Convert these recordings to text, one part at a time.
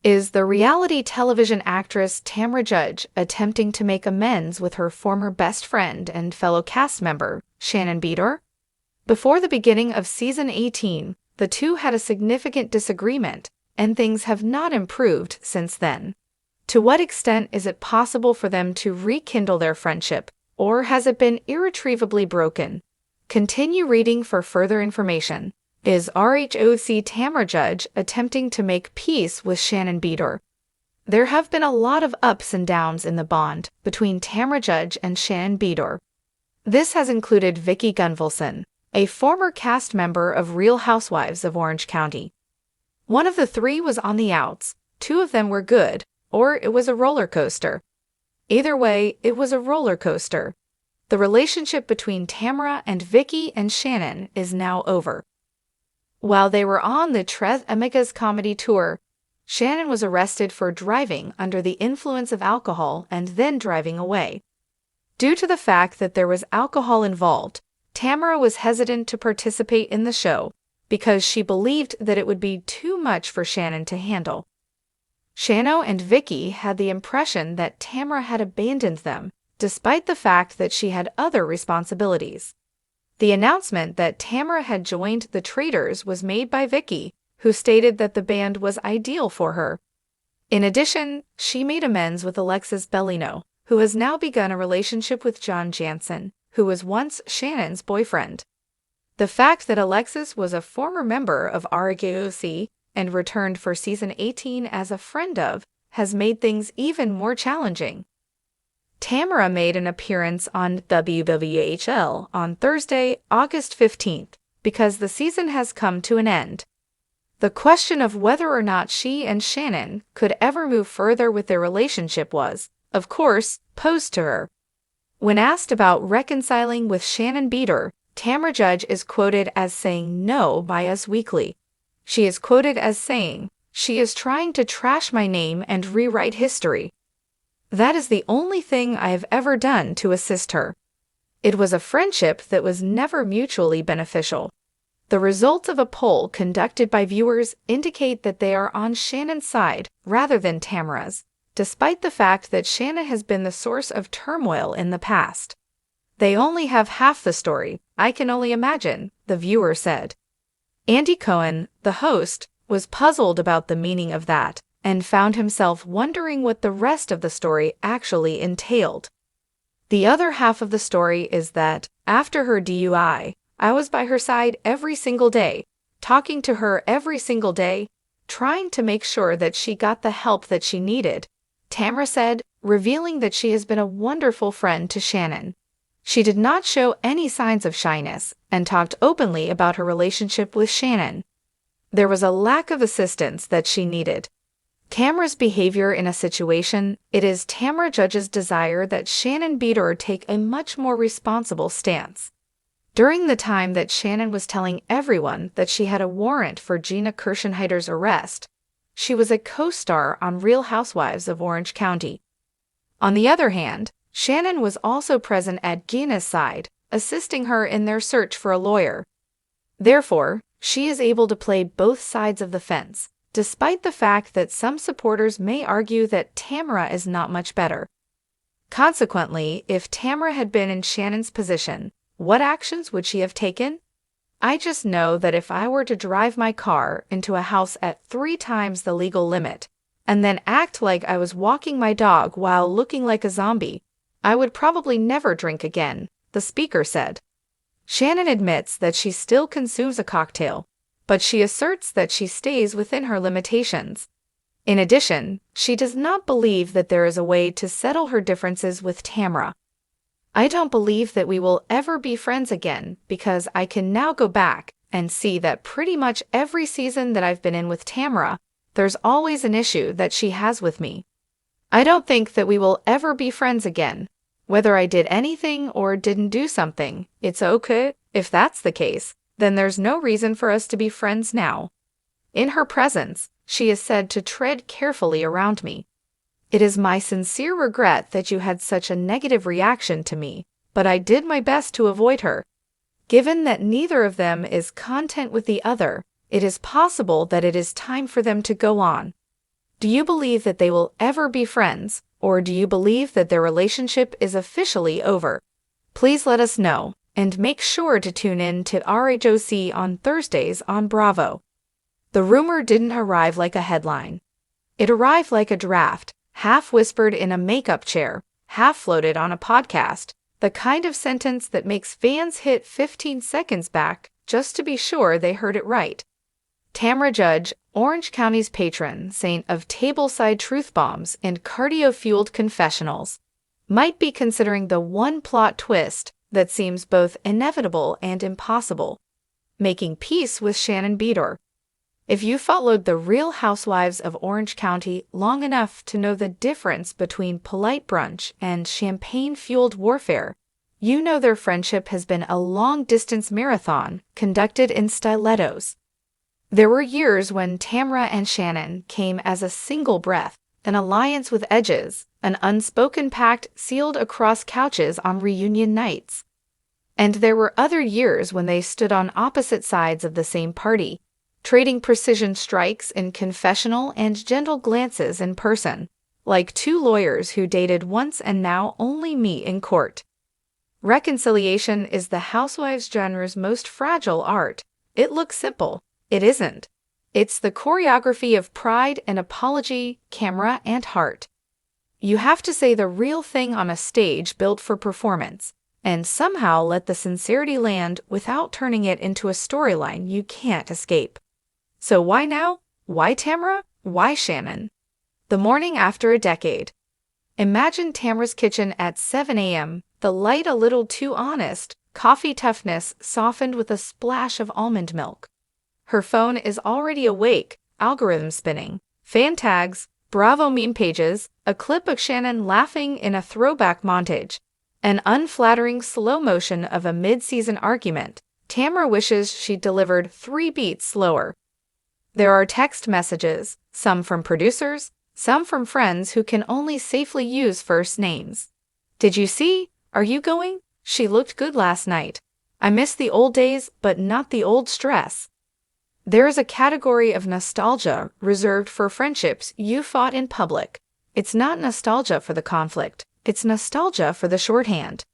Is the reality television actress Tamra Judge attempting to make amends with her former best friend and fellow cast member, Shannon Beador? Before the beginning of season 18, the two had a significant disagreement, and things have not improved since then. To what extent is it possible for them to rekindle their friendship, or has it been irretrievably broken? Continue reading for further information. Is RHOC Tamra Judge attempting to make peace with Shannon Beador? There have been a lot of ups and downs in the bond between Tamra Judge and Shannon Beador. This has included Vicki Gunvalson, a former cast member of Real Housewives of Orange County. One of the three was on the outs, two of them were good, or it was a roller coaster. Either way, it was a roller coaster. The relationship between Tamra and Vicki and Shannon is now over. While they were on the Tres Amigas comedy tour, Shannon was arrested for driving under the influence of alcohol and then driving away. Due to the fact that there was alcohol involved, Tamra was hesitant to participate in the show because she believed that it would be too much for Shannon to handle. Shannon and Vicki had the impression that Tamra had abandoned them, despite the fact that she had other responsibilities. The announcement that Tamra had joined the Traitors was made by Vicki, who stated that the band was ideal for her. In addition, she made amends with Alexis Bellino, who has now begun a relationship with John Jansen, who was once Shannon's boyfriend. The fact that Alexis was a former member of RHOC and returned for season 18 as a friend of has made things even more challenging. Tamra made an appearance on WWHL on Thursday, August 15th, because the season has come to an end. The question of whether or not she and Shannon could ever move further with their relationship was, of course, posed to her. When asked about reconciling with Shannon Beador, Tamra Judge is quoted as saying no by Us Weekly. She is quoted as saying, "She is trying to trash my name and rewrite history. That is the only thing I have ever done to assist her. It was a friendship that was never mutually beneficial." The results of a poll conducted by viewers indicate that they are on Shannon's side rather than Tamra's, despite the fact that Shannon has been the source of turmoil in the past. "They only have half the story, I can only imagine," the viewer said. Andy Cohen, the host, was puzzled about the meaning of that and found himself wondering what the rest of the story actually entailed. "The other half of the story is that, after her DUI, I was by her side every single day, talking to her every single day, trying to make sure that she got the help that she needed," Tamra said, revealing that she has been a wonderful friend to Shannon. She did not show any signs of shyness and talked openly about her relationship with Shannon. There was a lack of assistance that she needed. Tamra's behavior in a situation, it is Tamra Judge's desire that Shannon Beador take a much more responsible stance. During the time that Shannon was telling everyone that she had a warrant for Gina Kirschenheiter's arrest, she was a co-star on Real Housewives of Orange County. On the other hand, Shannon was also present at Gina's side, assisting her in their search for a lawyer. Therefore, she is able to play both sides of the fence, despite the fact that some supporters may argue that Tamra is not much better. Consequently, if Tamra had been in Shannon's position, what actions would she have taken? "I just know that if I were to drive my car into a house at 3 times the legal limit, and then act like I was walking my dog while looking like a zombie, I would probably never drink again," the speaker said. Shannon admits that she still consumes a cocktail, but she asserts that she stays within her limitations. In addition, she does not believe that there is a way to settle her differences with Tamra. "I don't believe that we will ever be friends again because I can now go back and see that pretty much every season that I've been in with Tamra, there's always an issue that she has with me. I don't think that we will ever be friends again. Whether I did anything or didn't do something, it's okay. If that's the case, then there's no reason for us to be friends now. In her presence, she is said to tread carefully around me. It is my sincere regret that you had such a negative reaction to me, but I did my best to avoid her. Given that neither of them is content with the other, it is possible that it is time for them to go on." Do you believe that they will ever be friends, or do you believe that their relationship is officially over? Please let us know, and make sure to tune in to RHOC on Thursdays on Bravo. The rumor didn't arrive like a headline. It arrived like a draft, half whispered in a makeup chair, half floated on a podcast, the kind of sentence that makes fans hit 15 seconds back just to be sure they heard it right. Tamra Judge, Orange County's patron saint of tableside truth bombs and cardio-fueled confessionals, might be considering the one plot twist that seems both inevitable and impossible: making peace with Shannon Beador. If you followed the Real Housewives of Orange County long enough to know the difference between polite brunch and champagne-fueled warfare, you know their friendship has been a long-distance marathon conducted in stilettos. There were years when Tamra and Shannon came as a single breath, an alliance with edges, an unspoken pact sealed across couches on reunion nights. And there were other years when they stood on opposite sides of the same party, trading precision strikes in confessional and gentle glances in person, like two lawyers who dated once and now only meet in court. Reconciliation is the housewives genre's most fragile art. It looks simple. It isn't. It's the choreography of pride and apology, camera and heart. You have to say the real thing on a stage built for performance, and somehow let the sincerity land without turning it into a storyline you can't escape. So why now? Why Tamra? Why Shannon? The morning after a decade. Imagine Tamra's kitchen at 7 a.m., the light a little too honest, coffee toughness softened with a splash of almond milk. Her phone is already awake, algorithm spinning, fan tags, Bravo meme pages, a clip of Shannon laughing in a throwback montage, an unflattering slow motion of a mid-season argument. Tamra wishes she'd delivered 3 beats slower. There are text messages, some from producers, some from friends who can only safely use first names. Did you see? Are you going? She looked good last night. I miss the old days, but not the old stress. There is a category of nostalgia reserved for friendships you fought in public. It's not nostalgia for the conflict, it's nostalgia for the shorthand.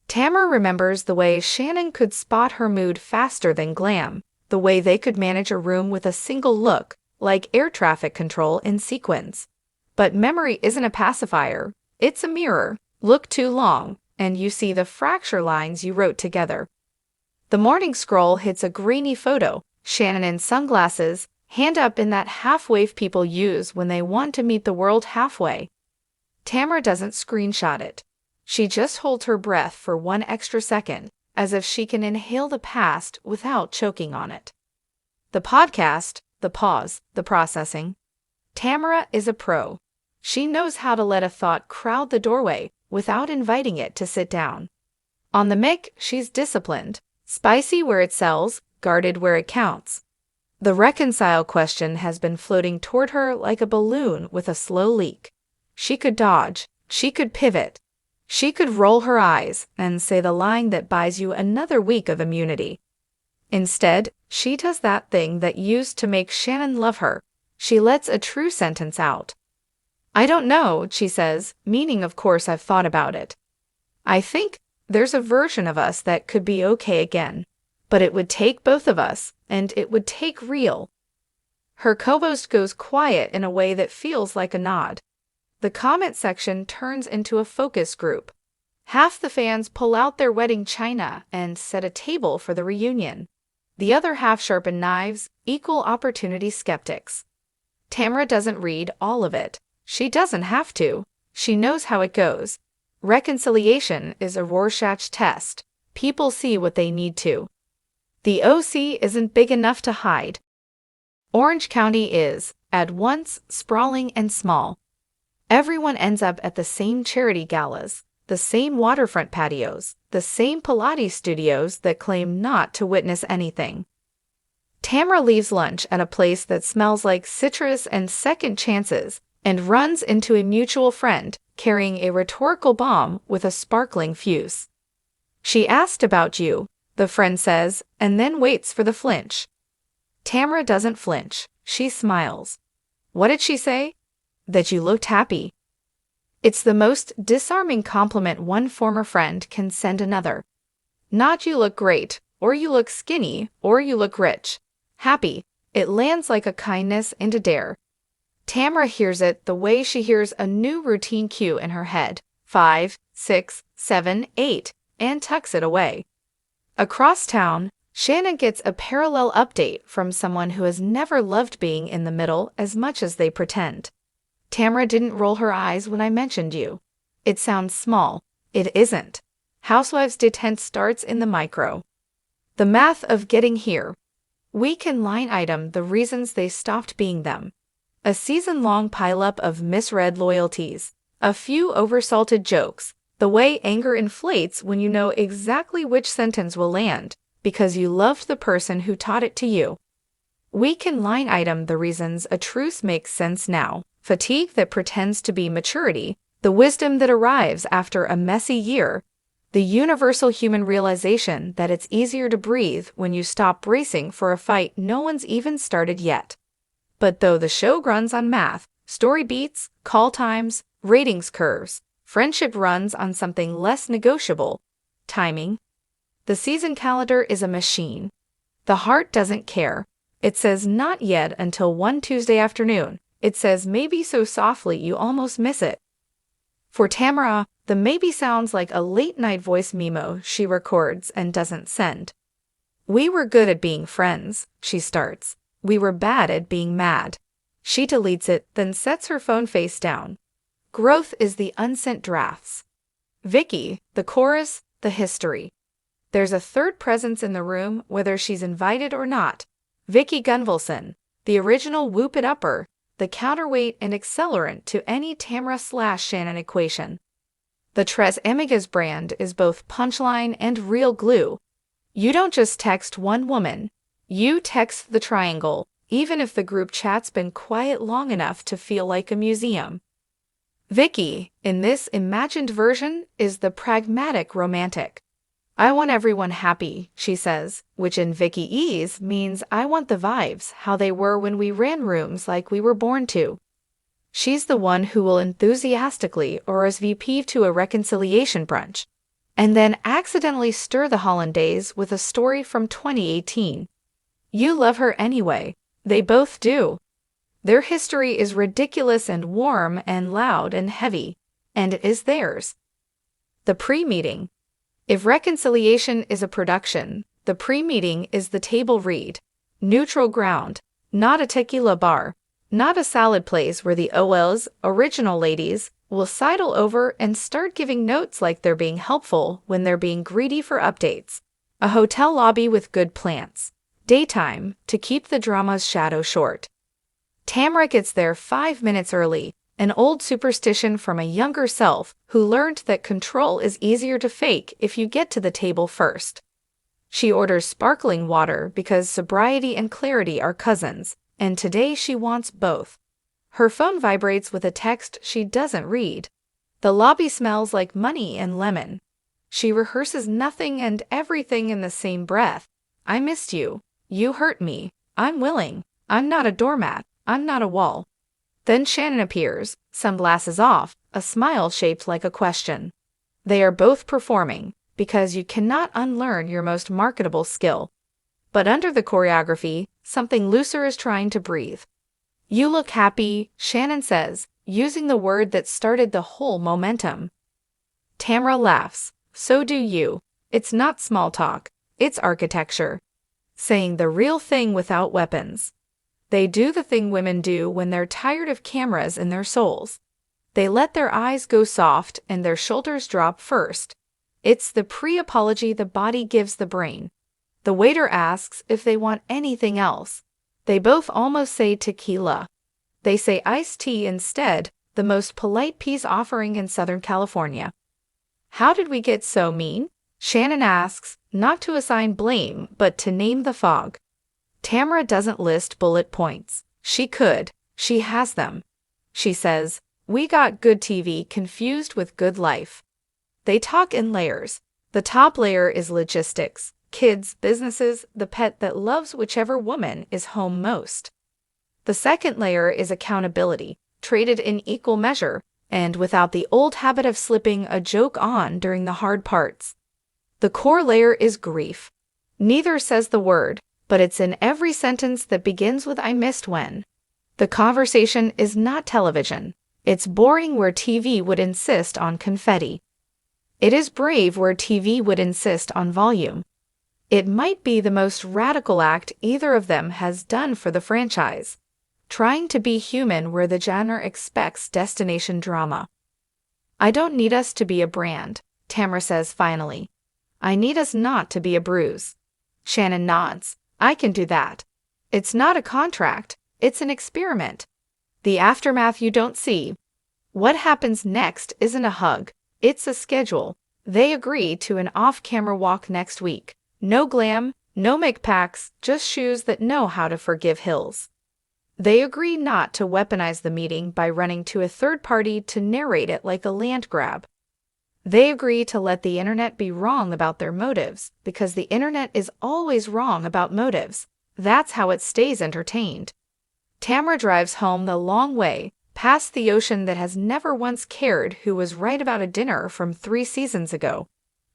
Tamra remembers the way Shannon could spot her mood faster than glam, the way they could manage a room with a single look, like air traffic control in sequence. But memory isn't a pacifier, it's a mirror. Look too long, and you see the fracture lines you wrote together. The morning scroll hits a grainy photo, Shannon in sunglasses, hand up in that half-wave people use when they want to meet the world halfway. Tamra doesn't screenshot it. She just holds her breath for 1 extra second, as if she can inhale the past without choking on it. The podcast, the pause, the processing. Tamra is a pro. She knows how to let a thought crowd the doorway without inviting it to sit down. On the mic, she's disciplined, spicy where it sells, guarded where it counts. The reconcile question has been floating toward her like a balloon with a slow leak. She could dodge, she could pivot, she could roll her eyes and say the line that buys you another week of immunity. Instead, she does that thing that used to make Shannon love her. She lets a true sentence out. I don't know, she says, meaning of course I've thought about it. I think there's a version of us that could be okay again. But it would take both of us, and it would take real. Her co-host goes quiet in a way that feels like a nod. The comment section turns into a focus group. Half the fans pull out their wedding china and set a table for the reunion. The other half sharpen knives, equal opportunity skeptics. Tamra doesn't read all of it. She doesn't have to. She knows how it goes. Reconciliation is a Rorschach test. People see what they need to. The OC isn't big enough to hide. Orange County is, at once, sprawling and small. Everyone ends up at the same charity galas, the same waterfront patios, the same Pilates studios that claim not to witness anything. Tamra leaves lunch at a place that smells like citrus and second chances and runs into a mutual friend carrying a rhetorical bomb with a sparkling fuse. She asked about you, the friend says, and then waits for the flinch. Tamra doesn't flinch. She smiles. What did she say? that you looked happy. It's the most disarming compliment one former friend can send another. Not you look great, or you look skinny, or you look rich. Happy. It lands like a kindness and a dare. Tamra hears it the way she hears a new routine cue in her head. 5, 6, 7, 8, and tucks it away. Across town, Shannon gets a parallel update from someone who has never loved being in the middle as much as they pretend. Tamra didn't roll her eyes when I mentioned you. It sounds small. It isn't. Housewives detent starts in the micro. The math of getting here. We can line item the reasons they stopped being them. A season-long pileup of misread loyalties. A few oversalted jokes. The way anger inflates when you know exactly which sentence will land, because you loved the person who taught it to you. We can line item the reasons a truce makes sense now. Fatigue that pretends to be maturity, the wisdom that arrives after a messy year, the universal human realization that it's easier to breathe when you stop bracing for a fight no one's even started yet. But though the show runs on math, story beats, call times, ratings curves, friendship runs on something less negotiable: timing. The season calendar is a machine. The heart doesn't care. It says not yet until one Tuesday afternoon. It says maybe so softly you almost miss it. For Tamra, the maybe sounds like a late-night voice memo she records and doesn't send. We were good at being friends, she starts. We were bad at being mad. She deletes it, then sets her phone face down. Growth is the unsent drafts. Vicky, the chorus, the history. There's a third presence in the room, whether she's invited or not. Vicky Gunvalson, the original whoop-it-upper, the counterweight and accelerant to any Tamra/Shannon equation. The Tres Amigas brand is both punchline and real glue. You don't just text one woman. You text the triangle, even if the group chat's been quiet long enough to feel like a museum. Vicky, in this imagined version, is the pragmatic romantic. I want everyone happy, she says, which in Vicky-ese means I want the vibes how they were when we ran rooms like we were born to. She's the one who will enthusiastically RSVP to a reconciliation brunch, and then accidentally stir the hollandaise with a story from 2018. You love her anyway. They both do. Their history is ridiculous and warm and loud and heavy, and it is theirs. The pre-meeting. If reconciliation is a production, the pre-meeting is the table read. Neutral ground, not a tequila bar, not a salad place where the OL's original ladies will sidle over and start giving notes like they're being helpful when they're being greedy for updates. A hotel lobby with good plants. Daytime, to keep the drama's shadow short. Tamra gets there 5 minutes early, an old superstition from a younger self who learned that control is easier to fake if you get to the table first. She orders sparkling water because sobriety and clarity are cousins, and today she wants both. Her phone vibrates with a text she doesn't read. The lobby smells like money and lemon. She rehearses nothing and everything in the same breath. I missed you. You hurt me. I'm willing. I'm not a doormat. I'm not a wall. Then Shannon appears, sunglasses off, a smile shaped like a question. They are both performing, because you cannot unlearn your most marketable skill. But under the choreography, something looser is trying to breathe. You look happy, Shannon says, using the word that started the whole momentum. Tamra laughs. So do you. It's not small talk. It's architecture. Saying the real thing without weapons. They do the thing women do when they're tired of cameras in their souls. They let their eyes go soft and their shoulders drop first. It's the pre-apology the body gives the brain. The waiter asks if they want anything else. They both almost say tequila. They say iced tea instead, the most polite peace offering in Southern California. How did we get so mean? Shannon asks, not to assign blame, but to name the fog. Tamra doesn't list bullet points. She could. She has them. She says, we got good TV confused with good life. They talk in layers. The top layer is logistics, kids, businesses, the pet that loves whichever woman is home most. The second layer is accountability. traded in equal measure, and without the old habit of slipping a joke on during the hard parts. The core layer is grief. Neither says the word, but it's in every sentence that begins with "I missed when." The conversation is not television. It's boring where TV would insist on confetti. It is brave where TV would insist on volume. It might be the most radical act either of them has done for the franchise, trying to be human where the genre expects destination drama. "I don't need us to be a brand," Tamra says finally. "I need us not to be a bruise." Shannon nods. "I can do that." It's not a contract, it's an experiment. The aftermath you don't see. What happens next isn't a hug, it's a schedule. They agree to an off-camera walk next week. No glam, no make-packs, just shoes that know how to forgive hills. They agree not to weaponize the meeting by running to a third party to narrate it like a land grab. They agree to let the internet be wrong about their motives, because the internet is always wrong about motives. That's how it stays entertained. Tamra drives home the long way, past the ocean that has never once cared who was right about a dinner from 3 seasons ago.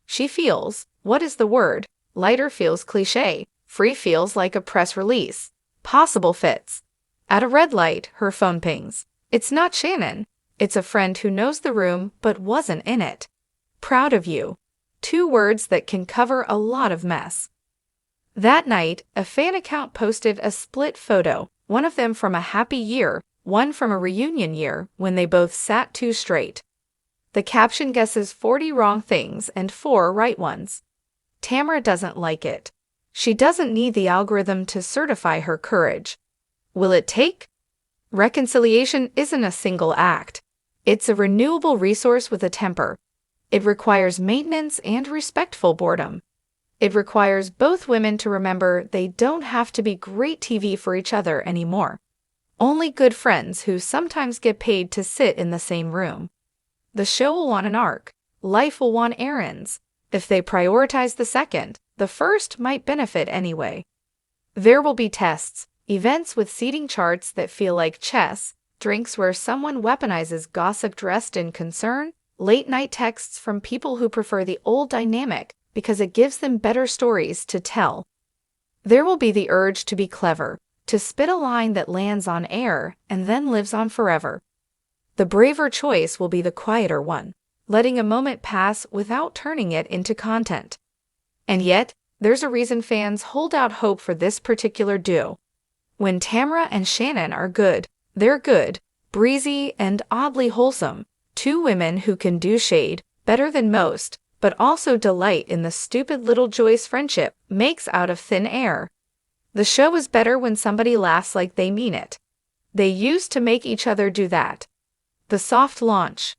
She feels, what is the word? Lighter feels cliché, free feels like a press release. Possible fits. At a red light, her phone pings. It's not Shannon. It's a friend who knows the room but wasn't in it. "Proud of you." 2 words that can cover a lot of mess. That night, a fan account posted a split photo, one of them from a happy year, one from a reunion year when they both sat 2 straight. The caption guesses 40 wrong things and 4 right ones. Tamra doesn't like it. She doesn't need the algorithm to certify her courage. Will it take? Reconciliation isn't a single act. It's a renewable resource with a temper. It requires maintenance and respectful boredom. It requires both women to remember they don't have to be great TV for each other anymore. Only good friends who sometimes get paid to sit in the same room. The show will want an arc. Life will want errands. If they prioritize the second, the first might benefit anyway. There will be tests, events with seating charts that feel like chess, drinks where someone weaponizes gossip dressed in concern, late-night texts from people who prefer the old dynamic because it gives them better stories to tell. There will be the urge to be clever, to spit a line that lands on air and then lives on forever. The braver choice will be the quieter one, letting a moment pass without turning it into content. And yet, there's a reason fans hold out hope for this particular duo. When Tamra and Shannon are good, they're good, breezy, and oddly wholesome. 2 women who can do shade better than most, but also delight in the stupid little joys friendship makes out of thin air. The show is better when somebody laughs like they mean it. They used to make each other do that. The soft launch.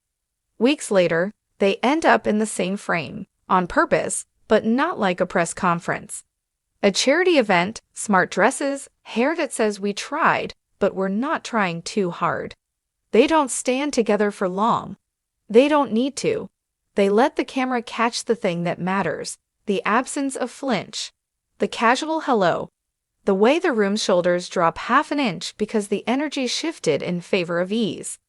Weeks later, they end up in the same frame, on purpose, but not like a press conference. A charity event, smart dresses, hair that says we tried, but we're not trying too hard. They don't stand together for long. They don't need to. They let the camera catch the thing that matters, the absence of flinch, the casual hello, the way the room's shoulders drop half an inch because the energy shifted in favor of ease.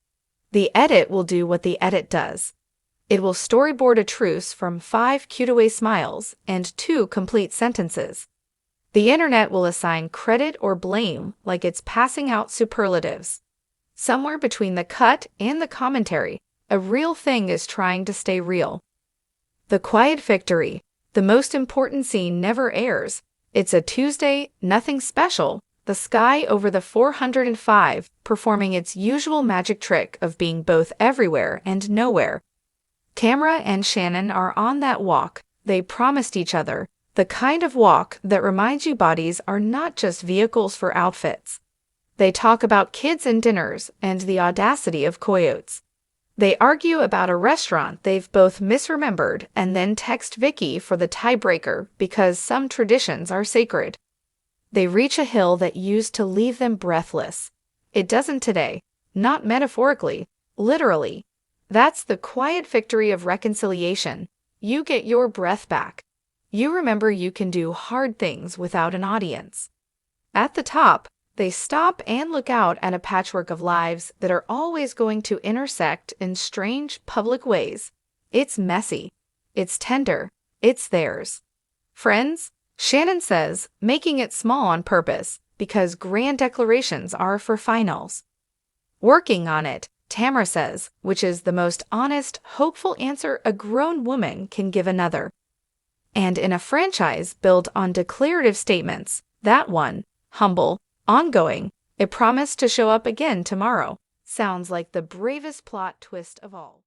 The edit will do what the edit does. It will storyboard a truce from 5 cutaway smiles and 2 complete sentences. The internet will assign credit or blame like it's passing out superlatives. Somewhere between the cut and the commentary, a real thing is trying to stay real. The quiet victory, the most important scene never airs. It's a Tuesday, nothing special, the sky over the 405 performing its usual magic trick of being both everywhere and nowhere. Tamra and Shannon are on that walk they promised each other, the kind of walk that reminds you bodies are not just vehicles for outfits. They talk about kids and dinners and the audacity of coyotes. They argue about a restaurant they've both misremembered and then text Vicky for the tiebreaker because some traditions are sacred. They reach a hill that used to leave them breathless. It doesn't today, not metaphorically, literally. That's the quiet victory of reconciliation. You get your breath back. You remember you can do hard things without an audience. At the top, They stop and look out at a patchwork of lives that are always going to intersect in strange public ways. It's messy. It's tender. It's theirs. Friends, Shannon says, making it small on purpose because grand declarations are for finals. Working on it, Tamra says, which is the most honest, hopeful answer a grown woman can give another. And in a franchise built on declarative statements, that one, humble, ongoing, it promised to show up again tomorrow, sounds like the bravest plot twist of all.